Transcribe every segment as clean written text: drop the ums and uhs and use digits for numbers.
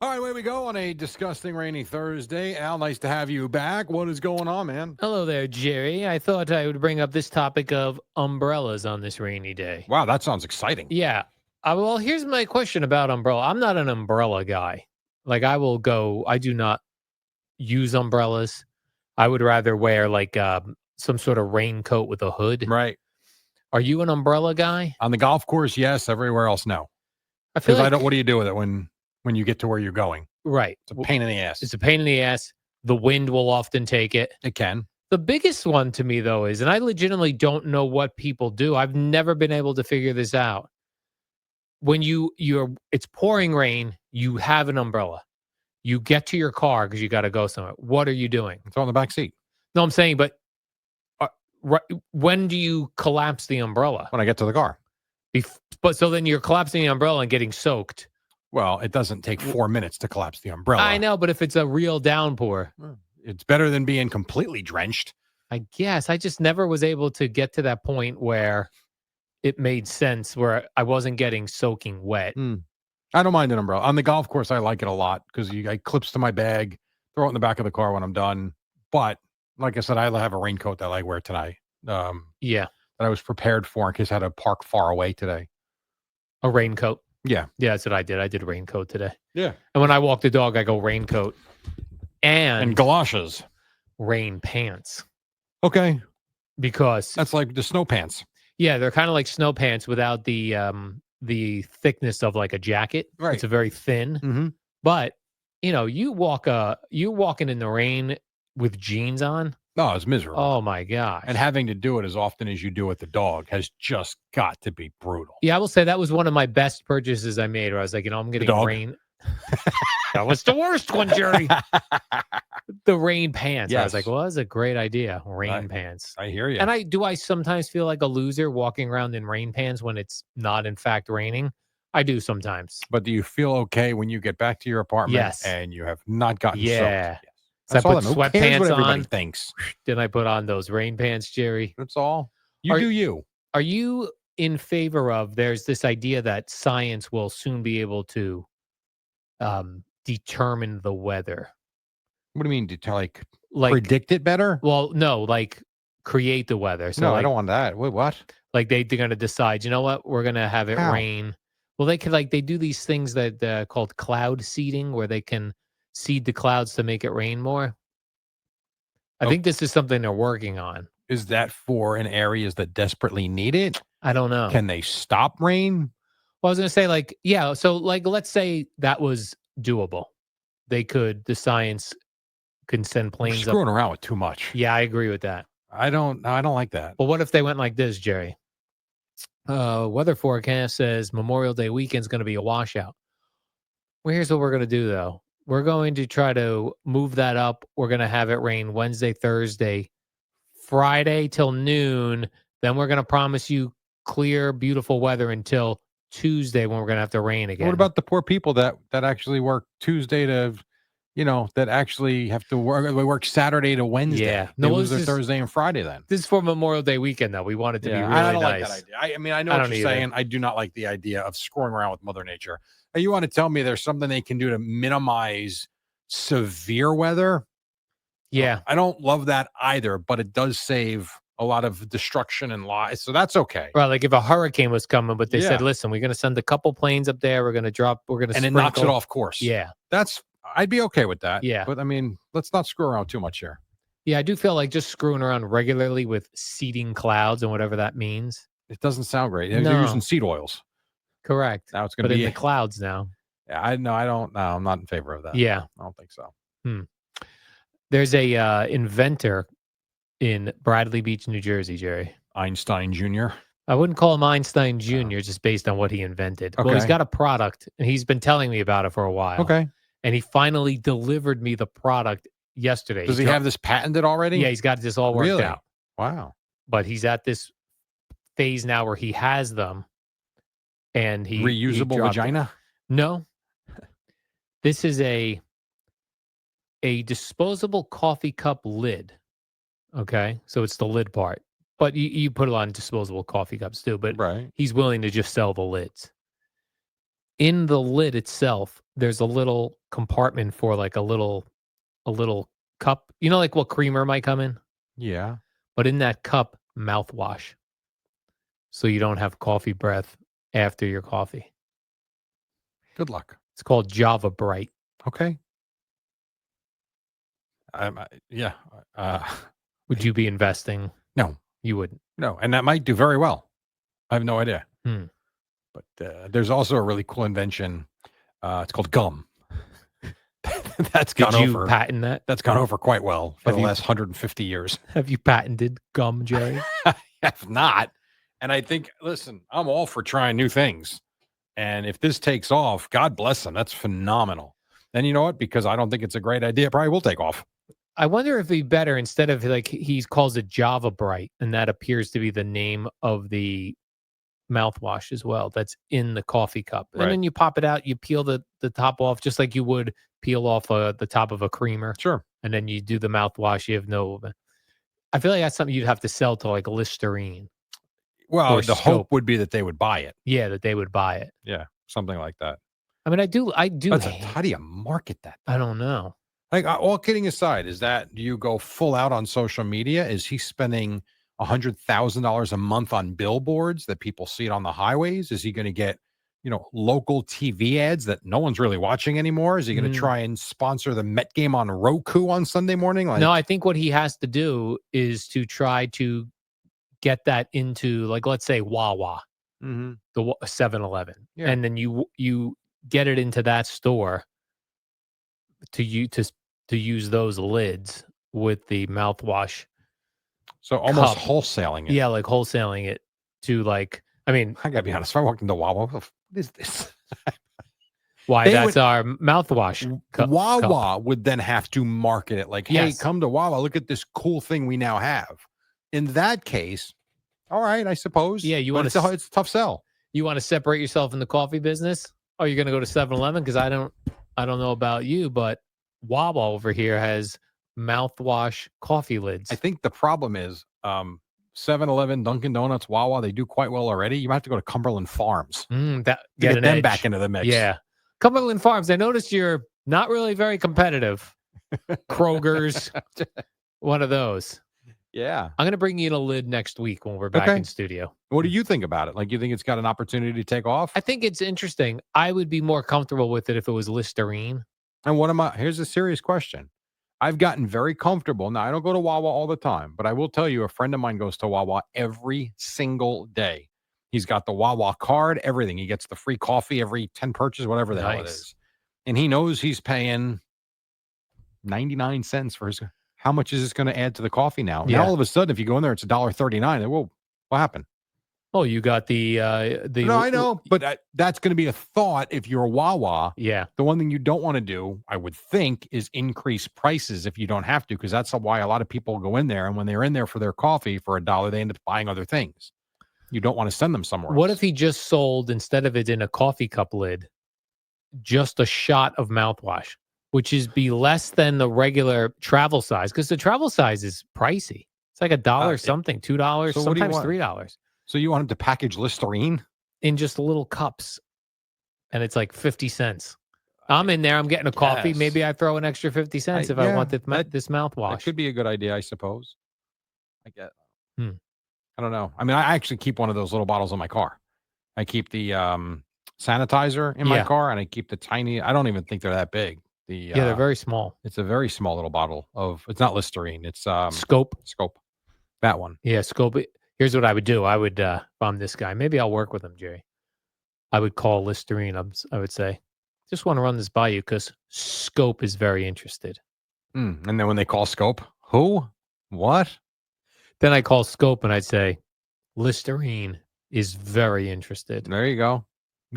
All right, away we go on a disgusting rainy Thursday. Al, nice to have you back. What is going on, man? Hello there, Jerry. I thought I would bring up this topic of umbrellas on this rainy day. Wow, that sounds exciting. Yeah. Well, here's my question about umbrella. I'm not an umbrella guy. Like, I do not use umbrellas. I would rather wear some sort of raincoat with a hood. Right. Are you an umbrella guy? On the golf course, yes. Everywhere else, no. I feel Because like, what do you do with it when you get to where you're going? right. It's a pain in the ass. It's a pain in the ass. The wind will often take it. It can. The biggest one to me, though, is, and I legitimately don't know what people do. I've never been able to figure this out. When it's pouring rain, you have an umbrella. You get to your car because you got to go somewhere. What are you doing? It's on the back seat. No, I'm saying, but when do you collapse the umbrella? When I get to the car. But so then you're collapsing the umbrella and getting soaked. Well, it doesn't take 4 minutes to collapse the umbrella. I know, but if it's a real downpour. It's better than being completely drenched. I guess I just never was able to get to that point where it made sense, where I wasn't getting soaking wet. I don't mind an umbrella. On the golf course, I like it a lot because it clips to my bag, throw it in the back of the car when I'm done. But like I said, I have a raincoat that I wear tonight. Yeah. That I was prepared for in case I had to park far away today. A raincoat. Yeah. Yeah, that's what I did. I did raincoat today. Yeah. And when I walk the dog, I go raincoat and galoshes. Rain pants. Okay. Because that's like the snow pants. Yeah, they're kind of like snow pants without the thickness of like a jacket. Right. It's a very thin. But you walking in the rain with jeans on. No, it's miserable. Oh my gosh. And having to do it as often as you do with the dog has just got to be brutal. Yeah, I will say that was one of my best purchases I made, where I was like, I'm getting rain. That was the worst one, Jerry. The rain pants. Yes. I was like, well, that's a great idea. Rain pants. I hear you. And I sometimes feel like a loser walking around in rain pants when it's not, in fact, raining. I do sometimes. But do you feel okay when you get back to your apartment? Yes. And you have not gotten soaked? Yes. So I put sweatpants on. Everybody thinks. Then I put on those rain pants, Jerry. That's all. You do you. Are you in favor of, there's this idea that science will soon be able to determine the weather? What do you mean? Like predict it better? Well, no, like create the weather. So no, I don't want that. Wait, what? Like they're going to decide, you know what? We're going to have it rain. Well, they do these things that called cloud seeding, where they can seed the clouds to make it rain more. I think this is something they're working on. Is that for in areas that desperately need it? I don't know. Can they stop rain? Well, I was going to say so let's say that was doable. The science can send planes screwing around with too much. Yeah, I agree with that. I don't like that. Well, what if they went like this, Jerry? Weather forecast says Memorial Day weekend is going to be a washout. Well, here's what we're going to do, though. We're going to try to move that up. We're going to have it rain Wednesday, Thursday, Friday till noon. Then we're going to promise you clear, beautiful weather until Tuesday, when we're going to have to rain again. What about the poor people that actually work Tuesday to, that actually have to work Saturday to Wednesday? Yeah. They lose their Thursday and Friday then. This is for Memorial Day weekend, though. We want it to be really I don't nice. like that idea. I know what you're saying. I do not like the idea of screwing around with Mother Nature. Now, you want to tell me there's something they can do to minimize severe weather? Yeah. I don't love that either, but it does save a lot of destruction and lives, so that's okay. Right, like if a hurricane was coming, but they said, listen, we're going to send a couple planes up there. We're going to and it knocks it off course. Yeah. I'd be okay with that. Yeah. But I mean, let's not screw around too much here. Yeah, I do feel like just screwing around regularly with seeding clouds and whatever that means. It doesn't sound great. No. They're using seed oils. Correct. Now it's going to be in the clouds now. Yeah, I'm not in favor of that. Yeah. I don't think so. There's a inventor in Bradley Beach, New Jersey, Jerry. Einstein Jr. I wouldn't call him Einstein Jr. just based on what he invented. Okay. Well, he's got a product, and he's been telling me about it for a while. Okay. And he finally delivered me the product yesterday. Does he have this patented already? Yeah, he's got this all worked out. Wow. But he's at this phase now where he has them, and reusable vagina? No. This is a disposable coffee cup lid. Okay, so it's the lid part, but you put it on disposable coffee cups too. But he's willing to just sell the lids. In the lid itself, there's a little compartment for like a little cup. You know, like what creamer might come in, Yeah. but in that cup, mouthwash, so you don't have coffee breath after your coffee. Good luck. It's called Java Bright. Okay. Yeah. Uh, Would you be investing? no, You wouldn't. no. And that might do very well. I have no idea. Hmm. But there's also a really cool invention. It's called gum. That's Did gone you over. patent that? That's gone over quite well for Have the you- last 150 years. Have you patented gum, Jerry? I have not. And I think, listen, I'm all for trying new things. And if this takes off, God bless them. That's phenomenal. And you know what? Because I don't think it's a great idea, it probably will take off. I wonder if it'd be better instead of like he calls it Java Bright, and that appears to be the name of the mouthwash as well. That's in the coffee cup, and Right. then you pop it out, you peel the top off, just like you would peel off the top of a creamer, Sure. and then you do the mouthwash. You have no. I feel like that's something you'd have to sell to like Listerine. Well, Or the Scope. hope would be that they would buy it. Yeah, that they would buy it. Yeah. Something like that. I mean, I do. How do you market that? I don't know. Like, all kidding aside, do you go full out on social media? Is he spending $100,000 a month on billboards that people see it on the highways? Is he going to get, local TV ads that no one's really watching anymore? Is he going to try and sponsor the Met game on Roku on Sunday morning? No, I think what he has to do is to try to get that into, like, let's say Wawa, Mm-hmm. the 7-Eleven, Yeah. and then you get it into that store to use those lids with the mouthwash. So almost Cup. wholesaling it. Yeah, like wholesaling it to like. I mean, I gotta be honest. If I walked into Wawa, what is this? why that's our mouthwash. Wawa cup. would then have to market it like, hey, Yes. come to Wawa. Look at this cool thing we now have. In that case, all right, I suppose. Yeah, you But want it's a tough sell. You want to separate yourself in the coffee business? Oh, you're going to go to 7-Eleven? Because I don't know about you, but Wawa over here has mouthwash coffee lids. I think the problem is 7-Eleven, Dunkin' Donuts, Wawa, they do quite well already. You might have to go to Cumberland Farms That to get get an them edge. back into the mix. Yeah. Cumberland Farms, I noticed you're not really very competitive. Kroger's, one of those. Yeah. I'm going to bring you in a lid next week when we're back Okay. in studio. What do you think about it? Like, you think it's got an opportunity to take off? I think it's interesting. I would be more comfortable with it if it was Listerine. And here's a serious question. I've gotten very comfortable. Now, I don't go to Wawa all the time, but I will tell you, a friend of mine goes to Wawa every single day. He's got the Wawa card, everything. He gets the free coffee every 10 purchases, whatever the hell it Nice. is. And he knows he's paying 99 cents for his. How much is this going to add to the coffee now? Yeah. Now, all of a sudden, if you go in there, it's $1.39. Well, what happened? Oh, you got the No, I know, but that's going to be a thought if you're a Wawa. Yeah. The one thing you don't want to do, I would think, is increase prices if you don't have to, because that's why a lot of people go in there. And when they're in there for their coffee for $1, they end up buying other things. You don't want to send them somewhere What else. if he just sold, instead of it in a coffee cup lid, just a shot of mouthwash, which is be less than the regular travel size? Because the travel size is pricey. It's like $1 something, $2, So what do you sometimes want? $3 So you want him to package Listerine? in just little cups, and it's like 50 cents. I'm in there. I'm getting a coffee. Yes. Maybe I throw an extra 50 cents if I want this That mouthwash. could be a good idea, I suppose. I get. Hmm. I don't know. I mean, I actually keep one of those little bottles in my car. I keep the sanitizer in my car, and I keep the tiny. I don't even think they're that big. They're very small. It's a very small little bottle of. It's not Listerine. It's Scope. That one. Yeah, Scope. Here's what I would do. I would, if I'm this guy, maybe I'll work with him, Jerry. I would call Listerine. I would say, just want to run this by you because Scope is very interested. And then when they call Scope, who? What? Then I call Scope and I'd say, Listerine is very interested. There you go.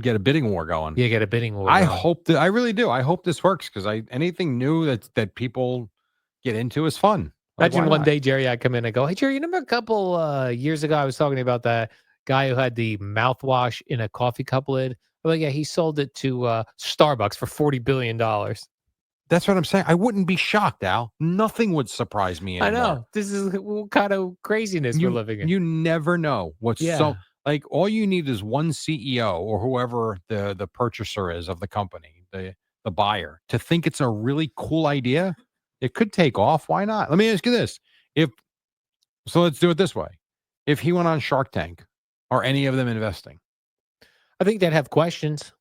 Get a bidding war going. Yeah, get a bidding war. I hope that I really do. I hope this works because anything new that people get into is fun. Like, Imagine why one not? day, Jerry, I come in and go, hey, Jerry, you remember a couple years ago I was talking about that guy who had the mouthwash in a coffee cup lid? I'm like, yeah, he sold it to Starbucks for $40 billion. That's what I'm saying. I wouldn't be shocked, Al. Nothing would surprise me anymore. I know. This is what kind of craziness we're living in. You never know what's Yeah. so Like, all you need is one CEO or whoever the purchaser is of the company, the buyer, to think it's a really cool idea. It could take off. Why not? Let me ask you this. If so, let's do it this way. If he went on Shark Tank, are any of them investing? I think they'd have questions.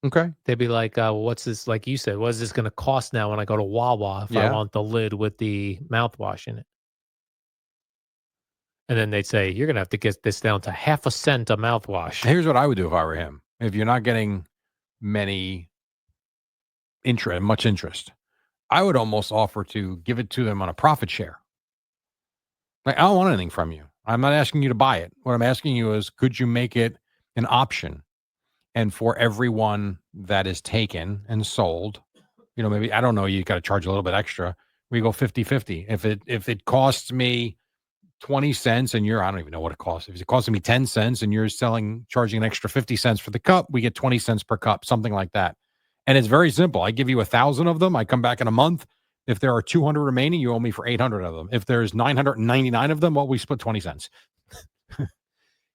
Okay. They'd be like, well, what's this? Like you said, what is this going to cost now when I go to Wawa if I Yeah. want the lid with the mouthwash in it? And then they'd say, you're going to have to get this down to half a cent a mouthwash. Here's what I would do if I were him. If you're not getting much interest, I would almost offer to give it to them on a profit share. Like, I don't want anything from you. I'm not asking you to buy it. What I'm asking you is, could you make it an option? And for everyone that is taken and sold, maybe, I don't know, you got to charge a little bit extra. We go 50-50. If it costs me 20 cents and I don't even know what it costs. If it's costing me 10 cents and you're charging an extra 50 cents for the cup, we get 20 cents per cup, something like that. And it's very simple. I give you 1,000 of them. I come back in a month. If there are 200 remaining, you owe me for 800 of them. If there's 999 of them, well, we split 20 cents.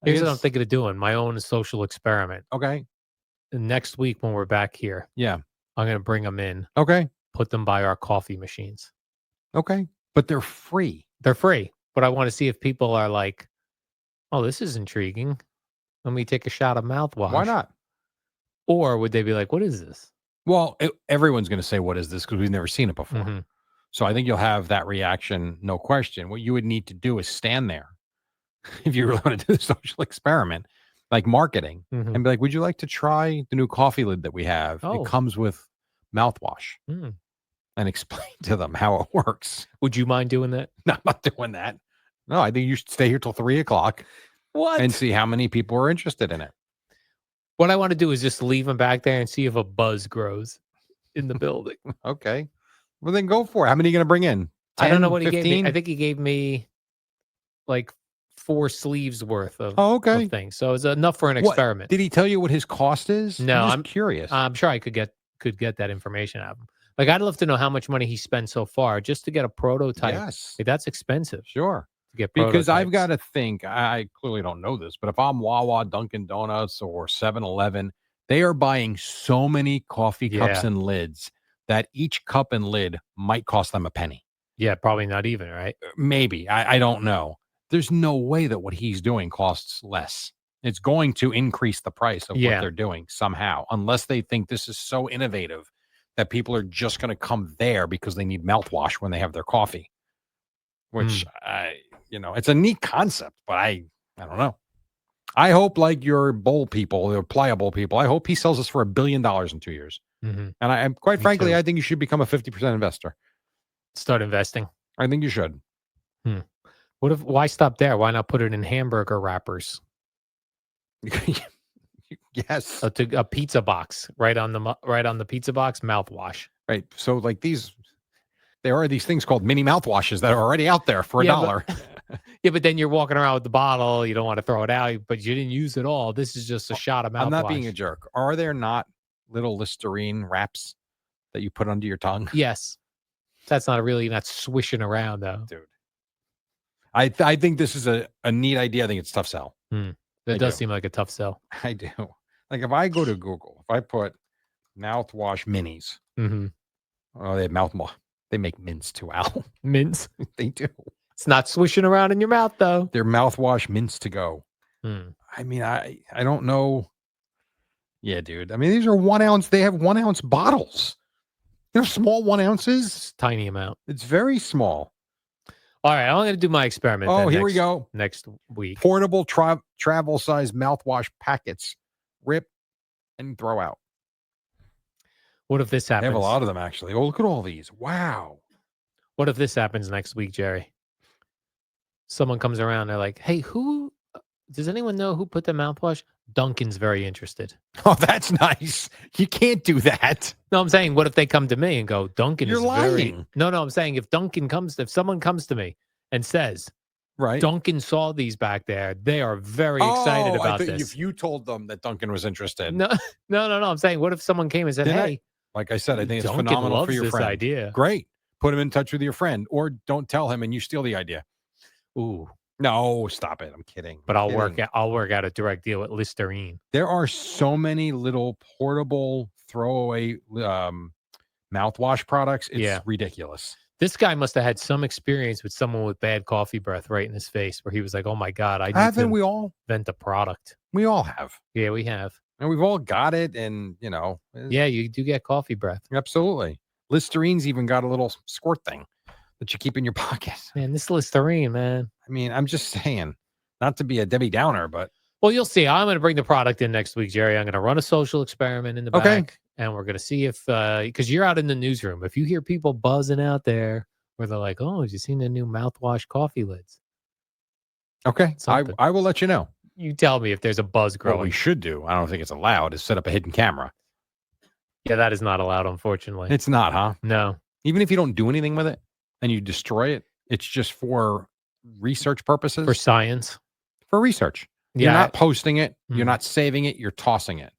Here's what I'm thinking of doing, my own social experiment. Okay. Next week when we're back here, Yeah. I'm going to bring them in, Okay. put them by our coffee machines. Okay. But they're free. They're free, but I want to see if people are like, oh, this is intriguing. Let me take a shot of mouthwash. Why not? Or would they be like, what is this? Well, everyone's going to say, what is this? Because we've never seen it before. Mm-hmm. So I think you'll have that reaction, no question. What you would need to do is stand there if you really want to do the social experiment, like marketing, Mm-hmm. and be like, would you like to try the new coffee lid that we have? Oh. It comes with mouthwash. Mm. And explain to them how it works. Would you mind doing that? No, I'm not doing that. No, I think you should stay here till 3:00 What? and see how many people are interested in it. What I want to do is just leave them back there and see if a buzz grows in the building. Okay. Well, then go for it. How many are you going to bring in? 10, I don't know what 15? he gave me. I think he gave me like 4 sleeves worth of, Oh, okay. of things. So it's enough for an What, experiment. did he tell you what his cost is? No, I'm just curious. I'm sure I could get that information out of him. Like, I'd love to know how much money he spent so far just to get a prototype. Yes. Like, that's expensive. Sure. To get Because I've prototypes. got to think, I clearly don't know this, but if I'm Wawa, Dunkin' Donuts, or 7-Eleven, they are buying so many coffee cups Yeah. and lids that each cup and lid might cost them a penny. Yeah, probably not even, right? Maybe. I don't know. There's no way that what he's doing costs less. It's going to increase the price of what Yeah. they're doing somehow, unless they think this is so innovative that people are just going to come there because they need mouthwash when they have their coffee. Which it's a neat concept, but I don't know. I hope, like your bowl people, your pliable people, I hope he sells this for $1 billion in 2 years. Mm-hmm. And I quite Me frankly, too. I think you should become a 50% investor. Start investing. I think you should. Why stop there? Why not put it in hamburger wrappers? Yes. A pizza box right on the pizza box, mouthwash. Right. So like there are these things called mini mouthwashes that are already out there for $1. Yeah, but then you're walking around with the bottle. You don't want to throw it out, but you didn't use it all. This is just a shot of mouthwash. I'm not being a jerk. Are there not little Listerine wraps that you put under your tongue? Yes. That's not swishing around though. Dude. I think this is a neat idea. I think it's a tough sell. That does seem like a tough sell. I do. Like if I go to Google, if I put mouthwash minis, oh, they have they make mints too, Al. Mints? They do. It's not swishing around in your mouth though. They're mouthwash mints to go. I mean, I don't know. Yeah, dude. I mean, these are 1 ounce. They have 1 ounce bottles. They're small 1 ounces. It's a tiny amount. It's very small. All right, I'm going to do my experiment. Oh, here we go. Next week. Portable travel size mouthwash packets. Rip and throw out. What if this They happens? have a lot of them, actually. Oh, look at all these. Wow. What if this happens next week, Jerry? Someone comes around. They're like, hey, does anyone know who put the mouthwash? Duncan's very interested. Oh, that's nice. You can't do that. No, I'm saying, what if they come to me and go, Duncan You're is lying. No, I'm saying if someone comes to me and says, right, Duncan saw these back there, they are very excited about this. If you told them that Duncan was interested. No. I'm saying, what if someone came and said, hey, like I said, I think it's Duncan phenomenal loves for your this friend. idea. Great. Put him in touch with your friend, or don't tell him and you steal the idea. Ooh, No, stop it. I'm kidding. But I'm kidding. I'll work out a direct deal with Listerine. There are so many little portable throwaway mouthwash products. It's Yeah. ridiculous. This guy must have had some experience with someone with bad coffee breath right in his face where he was like, "Oh my god, I need Haven't to we all? invent a product." We all have. Yeah, we have. And we've all got it. And, Yeah, you do get coffee breath. absolutely. Listerine's even got a little squirt thing that you keep in your pocket. Man, this Listerine, man. I mean, I'm just saying, not to be a Debbie Downer, but Well, you'll see. I'm going to bring the product in next week, Jerry. I'm going to run a social experiment in the Okay. back, and we're going to see if, because you're out in the newsroom, if you hear people buzzing out there where they're like, "Oh, have you seen the new mouthwash coffee lids?" okay. Something. I will let you know. You tell me if there's a buzz What growing. we should do, I don't think it's allowed, is set up a hidden camera. Yeah, that is not allowed, unfortunately. It's not, huh? No. Even if you don't do anything with it and you destroy it, it's just for research purposes. For science. For research. Yeah. You're not posting it. You're Mhm. not saving it. You're tossing it.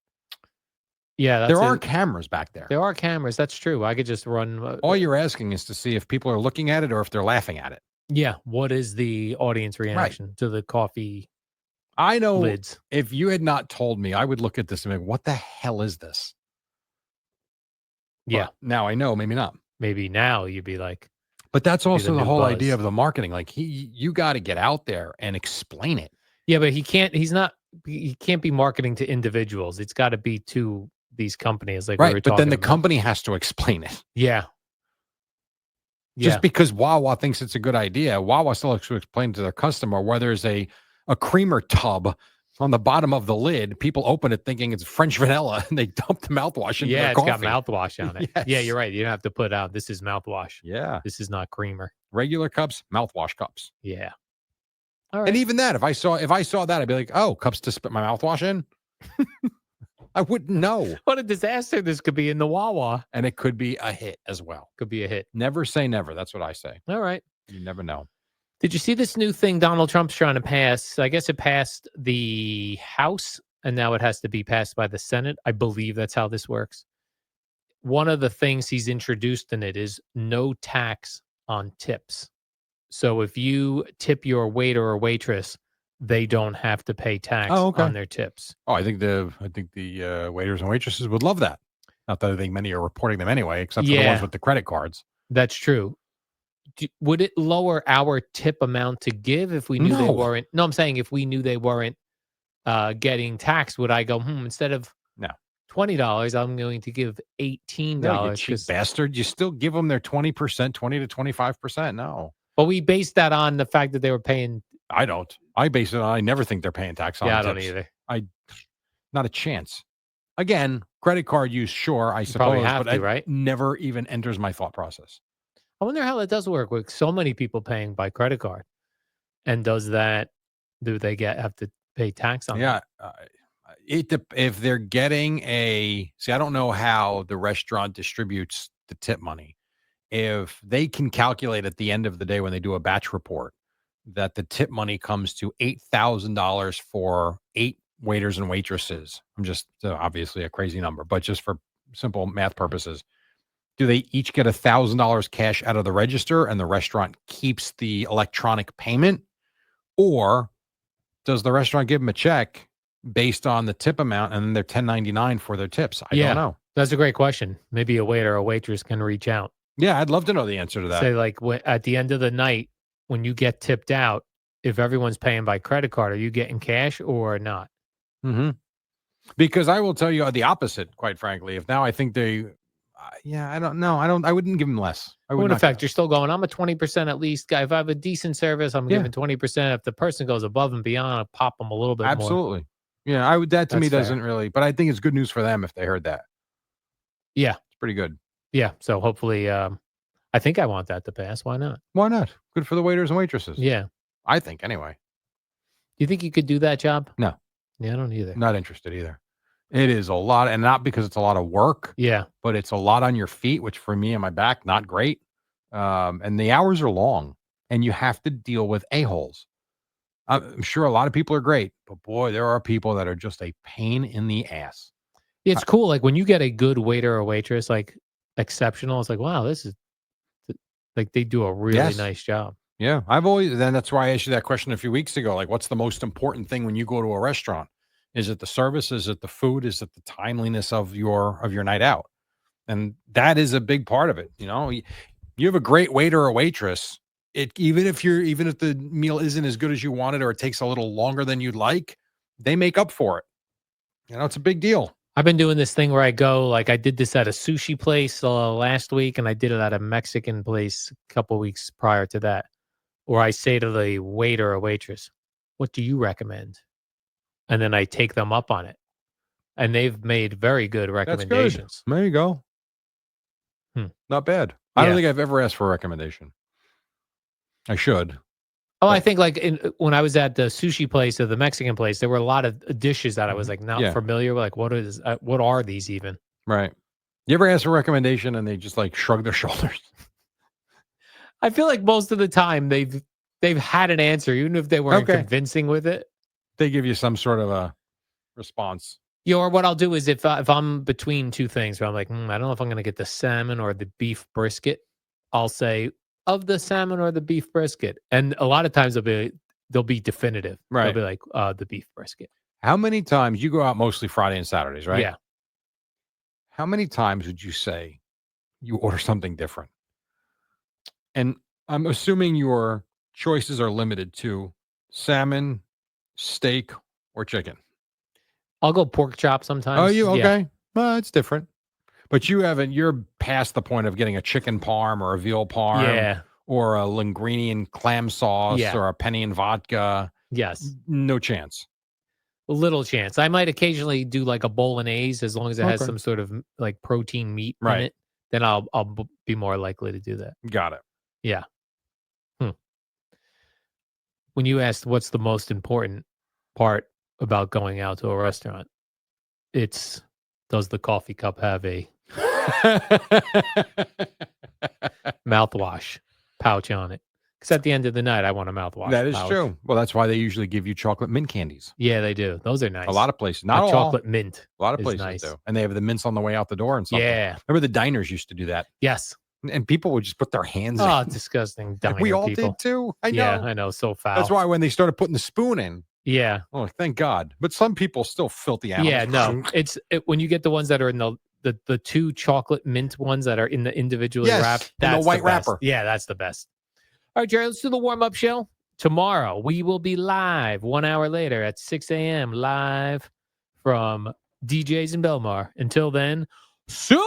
Yeah, There are cameras back there. There are cameras. That's true. I could just run. All you're asking is to see if people are looking at it or if they're laughing at it. Yeah. What is the audience reaction to the coffee I know lids? if you had not told me, I would look at this and be like, what the hell is this? Yeah. But now I know, maybe not. Maybe now you'd be like, But that's also the new whole buzz. idea of the marketing. Like you got to get out there and explain it. yeah, but he can't be marketing to individuals. It's got to be to these companies. Like we were Right. But then talking the about. company has to explain it. Yeah. Just because Wawa thinks it's a good idea, Wawa still has to explain to their customer where there's a creamer tub on the bottom of the lid. People open it thinking it's French vanilla and they dump the mouthwash into their it's got coffee. mouthwash on it. Yeah, Yes. you're right. You don't have to put out, this is mouthwash. Yeah. This is not creamer. Regular cups, mouthwash cups. Yeah. All right. And even that, if I saw that, I'd be like, oh, cups to spit my mouthwash in. I wouldn't know. What a disaster this could be in the Wawa. And it could be a hit as well. Could be a hit. Never say never. That's what I say. All right. You never know. Did you see this new thing Donald Trump's trying to pass? I guess it passed the House, and now it has to be passed by the Senate. I believe that's how this works. One of the things he's introduced in it is no tax on tips. So if you tip your waiter or waitress, they don't have to pay tax on their tips. Oh, I think the waiters and waitresses would love that. Not that I think many are reporting them anyway, except for the ones with the credit cards. That's true. Would it lower our tip amount to give if we knew they weren't? No, I'm saying if we knew they weren't getting taxed, would I go, instead of $20, I'm going to give $18? No, you cheap bastard. You still give them their 20%, 20 to 25%. No. But we based that on the fact that they were paying. I don't. I base it on, I never think they're paying tax on tips. I don't either. Not a chance. Again, credit card use, sure, I suppose, probably have but to, it right? never even enters my thought process. I wonder how that does work with so many people paying by credit card. And do they have to pay tax on that? If they're getting I don't know how the restaurant distributes the tip money. If they can calculate at the end of the day when they do a batch report that the tip money comes to $8,000 for 8 waiters and waitresses. I'm just obviously a crazy number, but just for simple math purposes, do they each get $1,000 cash out of the register and the restaurant keeps the electronic payment? Or does the restaurant give them a check based on the tip amount and then they're 1099 for their tips? I don't know. That's a great question. Maybe a waiter or waitress can reach out. Yeah, I'd love to know the answer to that. Say, like, at the end of the night, when you get tipped out, if everyone's paying by credit card, are you getting cash or not? Mm-hmm. Because I will tell you the opposite, quite frankly. If now I think I don't know. I wouldn't give them less. In fact, you're still going, I'm a 20% at least guy. If I have a decent service, I'm giving 20%. If the person goes above and beyond, I'll pop them a little bit more. Absolutely. Yeah, that to me That's doesn't fair. really, but I think it's good news for them if they heard that. Yeah. It's pretty good. Yeah. So hopefully, I think I want that to pass. Why not? Why not? Good for the waiters and waitresses. Yeah. I think anyway. Do you think you could do that job? No. Yeah, I don't either. Not interested either. It is a lot, and not because it's a lot of work. Yeah. But it's a lot on your feet, which for me and my back, not great. And the hours are long, and you have to deal with a-holes. I'm sure a lot of people are great, but boy, there are people that are just a pain in the ass. It's cool. Like when you get a good waiter or waitress, like exceptional, it's like, wow, this is like they do a really nice job. Yeah. That's why I asked you that question a few weeks ago. Like, what's the most important thing when you go to a restaurant? Is it the service? Is it the food? Is it the timeliness of your night out? And that is a big part of it. You have a great waiter or waitress. Even if the meal isn't as good as you wanted, or it takes a little longer than you'd like, they make up for it. It's a big deal. I've been doing this thing where I go, like I did this at a sushi place last week, and I did it at a Mexican place a couple weeks prior to that, where I say to the waiter or waitress, "What do you recommend?" And then I take them up on it, and they've made very good That's good. recommendations. There you go. Not bad. I don't Yeah. think I've ever asked for a recommendation. I should. Oh, But I think like when I was at the sushi place or the Mexican place, there were a lot of dishes that I was like not Yeah. familiar with. Like, what are these even? Right. You ever ask for a recommendation and they just like shrug their shoulders? I feel like most of the time they've had an answer, even if they weren't Okay. convincing with it. They give you some sort of a response. Or what I'll do is if I'm between two things where I'm like, I don't know if I'm going to get the salmon or the beef brisket, I'll say of the salmon or the beef brisket, and a lot of times they'll be definitive. Right. They'll be like the beef brisket. How many times you go out mostly Friday and Saturdays, right? Yeah. How many times would you say you order something different? And I'm assuming your choices are limited to salmon, steak, or chicken. I'll go pork chop sometimes. Oh, you Yeah. okay? Well, it's different. But you're past the point of getting a chicken parm or a veal parm Yeah. or a linguine and clam sauce Yeah. or a penny and vodka. Yes. No chance. A little chance. I might occasionally do like a bolognese as long as it has Okay. some sort of like protein meat in Right. it. Then I'll be more likely to do that. Got it. Yeah. When you asked what's the most important part about going out to a restaurant, it's does the coffee cup have a mouthwash pouch on it? Because at the end of the night, I want a mouthwash. That is pouch. true. Well, that's why they usually give you chocolate mint candies. Yeah, they do. Those are nice. A lot of places, not A all. chocolate mint. A lot of is places nice. do, and they have the mints on the way out the door and something. Yeah. Remember the diners used to do that, Yes. and people would just put their hands. Oh, in. disgusting. Like, we Diner all people. did too. I know. Yeah, I know. So foul. That's why when they started putting the spoon in, Yeah. oh, thank God. But some people still filthy animals. Yeah, no. When you get the ones that are in the two chocolate mint ones that are in the individually Yes, wrapped. in the That's white best. wrapper. Yeah, that's the best. All right, Jerry, let's do the warm-up show. Tomorrow, we will be live 1 hour later at 6 a.m. live from DJs in Belmar. Until then, so